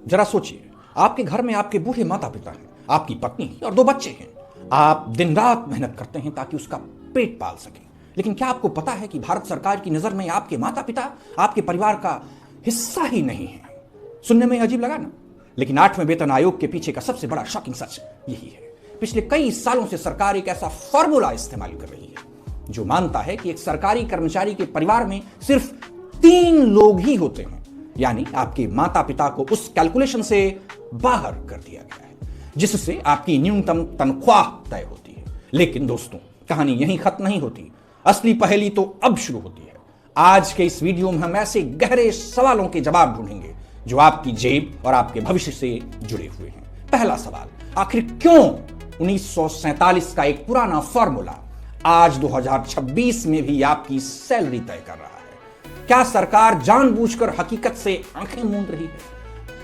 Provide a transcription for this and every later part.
जरा सोचिए, आपके घर में आपके बूढ़े माता पिता हैं, आपकी पत्नी और 2 बच्चे हैं। आप दिन रात मेहनत करते हैं ताकि उसका पेट पाल सकें। लेकिन क्या आपको पता है कि भारत सरकार की नजर में आपके माता पिता आपके परिवार का हिस्सा ही नहीं है? सुनने में अजीब लगा ना, लेकिन 8वें वेतन आयोग के पीछे का सबसे बड़ा शॉकिंग सच यही है। पिछले कई सालों से सरकार एक ऐसा फॉर्मूला इस्तेमाल कर रही है जो मानता है कि एक सरकारी कर्मचारी के परिवार में सिर्फ 3 लोग ही होते हैं, यानी आपके माता पिता को उस कैलकुलेशन से बाहर कर दिया गया है, जिससे आपकी न्यूनतम तनख्वाह तय होती है। लेकिन दोस्तों, कहानी यहीं खत्म नहीं होती। असली पहेली तो अब शुरू होती है। आज के इस वीडियो में हम ऐसे गहरे सवालों के जवाब ढूंढेंगे जो आपकी जेब और आपके भविष्य से जुड़े हुए हैं। पहला सवाल, आखिर क्यों 1947 का एक पुराना फॉर्मूला आज 2026 में भी आपकी सैलरी तय कर रहा है? क्या सरकार जानबूझकर हकीकत से आंखें मूंद रही है?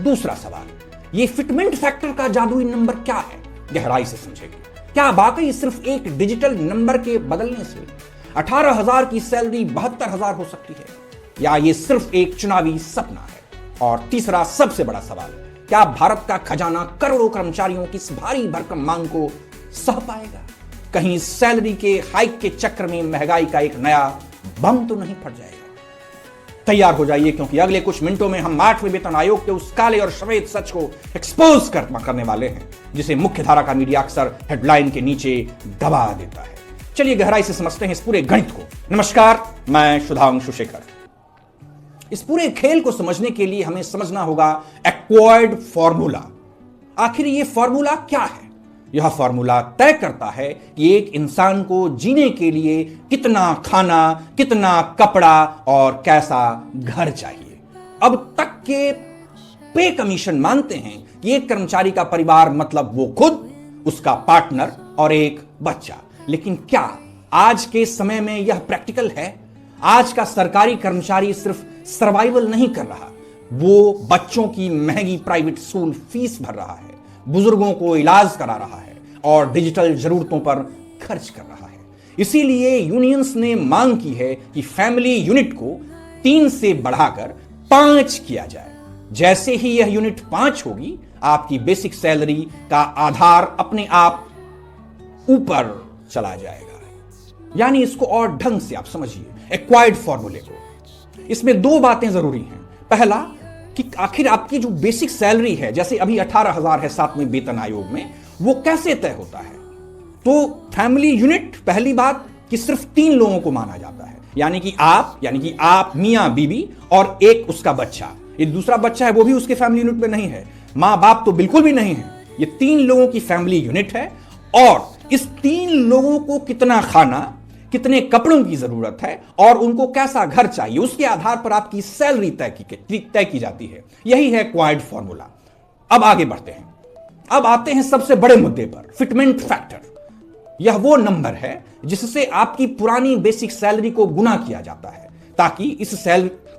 दूसरा सवाल, ये फिटमेंट फैक्टर का जादुई नंबर क्या है? गहराई से समझेंगे। क्या वाकई सिर्फ एक डिजिटल नंबर के बदलने से 18,000 की सैलरी 72,000 हो सकती है, या ये सिर्फ एक चुनावी सपना है? और तीसरा सबसे बड़ा सवाल, क्या भारत का खजाना करोड़ों कर्मचारियों की इस भारी भरकम मांग को सह पाएगा? कहीं सैलरी के हाइक के चक्र में महंगाई का एक नया बम तो नहीं फट जाएगा? तैयार हो जाइए, क्योंकि अगले कुछ मिनटों में हम 8वें वेतन आयोग के उस काले और श्वेत सच को एक्सपोज करने वाले हैं, जिसे मुख्य धारा का मीडिया अक्सर हेडलाइन के नीचे दबा देता है। चलिए गहराई से समझते हैं इस पूरे गणित को। नमस्कार, मैं सुधांशु शेखर। इस पूरे खेल को समझने के लिए हमें समझना होगा एक्वायर्ड फॉर्मूला। आखिर ये फॉर्मूला क्या है? यह फॉर्मूला तय करता है कि एक इंसान को जीने के लिए कितना खाना, कितना कपड़ा और कैसा घर चाहिए। अब तक के पे कमीशन मानते हैं कि एक कर्मचारी का परिवार मतलब वो खुद, उसका पार्टनर और एक बच्चा। लेकिन क्या आज के समय में यह प्रैक्टिकल है? आज का सरकारी कर्मचारी सिर्फ सर्वाइवल नहीं कर रहा, वो बच्चों की महंगी प्राइवेट स्कूल फीस भर रहा है, बुजुर्गों को इलाज करा रहा है और डिजिटल जरूरतों पर खर्च कर रहा है। इसीलिए यूनियंस ने मांग की है कि फैमिली यूनिट को 3 से बढ़ाकर 5 किया जाए। जैसे ही यह यूनिट 5 होगी, आपकी बेसिक सैलरी का आधार अपने आप ऊपर चला जाएगा। यानी इसको और ढंग से आप समझिए एक्वायर्ड फॉर्मूले को। इसमें 2 बातें जरूरी हैं। पहला कि आखिर आपकी जो बेसिक सैलरी है, जैसे अभी 18,000 है 7वें वेतन आयोग में, वो कैसे तय होता है? तो फैमिली यूनिट, पहली बात कि सिर्फ 3 लोगों को माना जाता है, यानी कि आप मियां बीबी और एक उसका बच्चा। ये दूसरा बच्चा है वो भी उसके फैमिली यूनिट में नहीं है, मां बाप तो बिल्कुल भी नहीं है। ये 3 लोगों की फैमिली यूनिट है और इस 3 लोगों को कितना खाना, कितने कपड़ों की जरूरत है और उनको कैसा घर चाहिए, उसके आधार पर आपकी सैलरी तय की जाती है। यही है एक्वायर्ड फॉर्मूला। अब आगे बढ़ते हैं। अब आते हैं सबसे बड़े मुद्दे पर, फिटमेंट फैक्टर। यह वो नंबर है जिससे आपकी पुरानी बेसिक सैलरी को गुना किया जाता है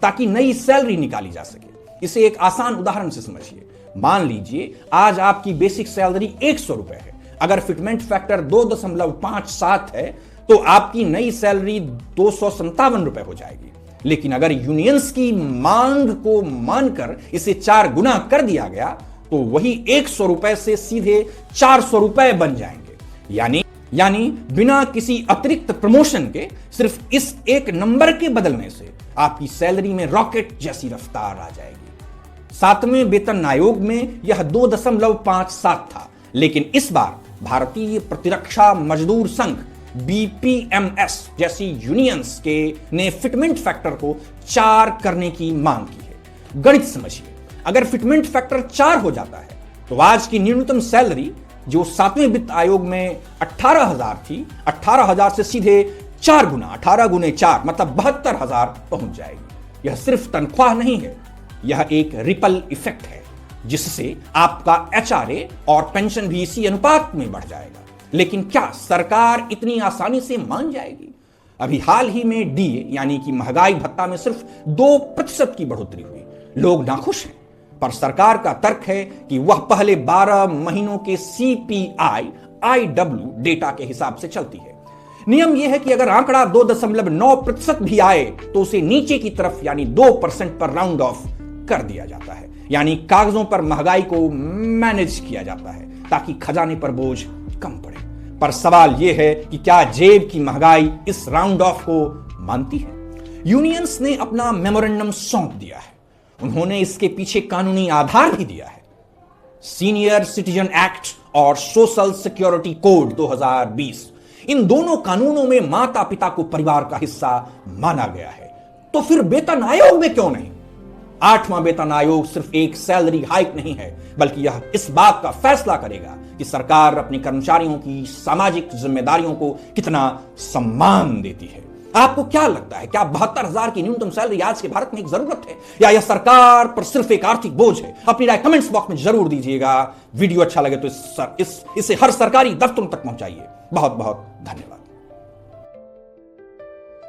ताकि नई सैलरी निकाली जा सके। इसे एक आसान उदाहरण से समझिए। मान लीजिए आज आपकी बेसिक सैलरी 100 रुपए है। अगर फिटमेंट फैक्टर 2.57 है तो आपकी नई सैलरी 257 रुपए हो जाएगी। लेकिन अगर यूनियंस की मांग को मानकर इसे 4 गुना कर दिया गया तो वही 100 रुपए से सीधे 400 रुपए बन जाएंगे। यानी बिना किसी अतिरिक्त प्रमोशन के, सिर्फ इस एक नंबर के बदलने से आपकी सैलरी में रॉकेट जैसी रफ्तार आ जाएगी। 7वें वेतन आयोग में यह 2.57 था, लेकिन इस बार भारतीय प्रतिरक्षा मजदूर संघ BPMS जैसी यूनियंस ने फिटमेंट फैक्टर को 4 करने की मांग की है। गणित समझिए, अगर फिटमेंट फैक्टर 4 हो जाता है तो आज की न्यूनतम सैलरी जो 7वें वित्त आयोग में 18,000 थी, 18,000 से सीधे 4 गुना, 18 गुने 4 मतलब 72,000 पहुंच जाएगी। यह सिर्फ तनख्वाह नहीं है, यह एक रिपल इफेक्ट है जिससे आपका HRA और पेंशन भी इसी अनुपात में बढ़ जाएगा। लेकिन क्या सरकार इतनी आसानी से मान जाएगी? अभी हाल ही में DA यानी कि महंगाई भत्ता में सिर्फ 2% की बढ़ोतरी हुई। लोग नाखुश हैं, पर सरकार का तर्क है कि वह पहले 12 महीनों के CPI-IW डेटा के हिसाब से चलती है। नियम यह है कि अगर आंकड़ा 2.9% भी आए तो उसे नीचे की तरफ यानी 2% पर राउंड ऑफ कर दिया जाता है। यानी कागजों पर महंगाई को मैनेज किया जाता है ताकि खजाने पर बोझ कम पड़े। पर सवाल यह है कि क्या जेब की महंगाई इस राउंड ऑफ को मानती है? यूनियंस ने अपना मेमोरेंडम सौंप दिया है। उन्होंने इसके पीछे कानूनी आधार भी दिया है, सीनियर सिटीजन एक्ट और सोशल सिक्योरिटी कोड 2020। इन दोनों कानूनों में माता पिता को परिवार का हिस्सा माना गया है। तो फिर वेतन आयोग में क्यों नहीं? 8वां वेतन आयोग सिर्फ एक सैलरी हाइक नहीं है, बल्कि यह इस बात का फैसला करेगा कि सरकार अपने कर्मचारियों की सामाजिक जिम्मेदारियों को कितना सम्मान देती है। आपको क्या लगता है, क्या 72,000 की न्यूनतम सैलरी आज के भारत में एक जरूरत है, या यह सरकार पर सिर्फ एक आर्थिक बोझ है? अपनी राय कमेंट्स बॉक्स में जरूर दीजिएगा। वीडियो अच्छा लगे तो इसे हर सरकारी दफ्तरों तक पहुंचाइए। बहुत बहुत धन्यवाद।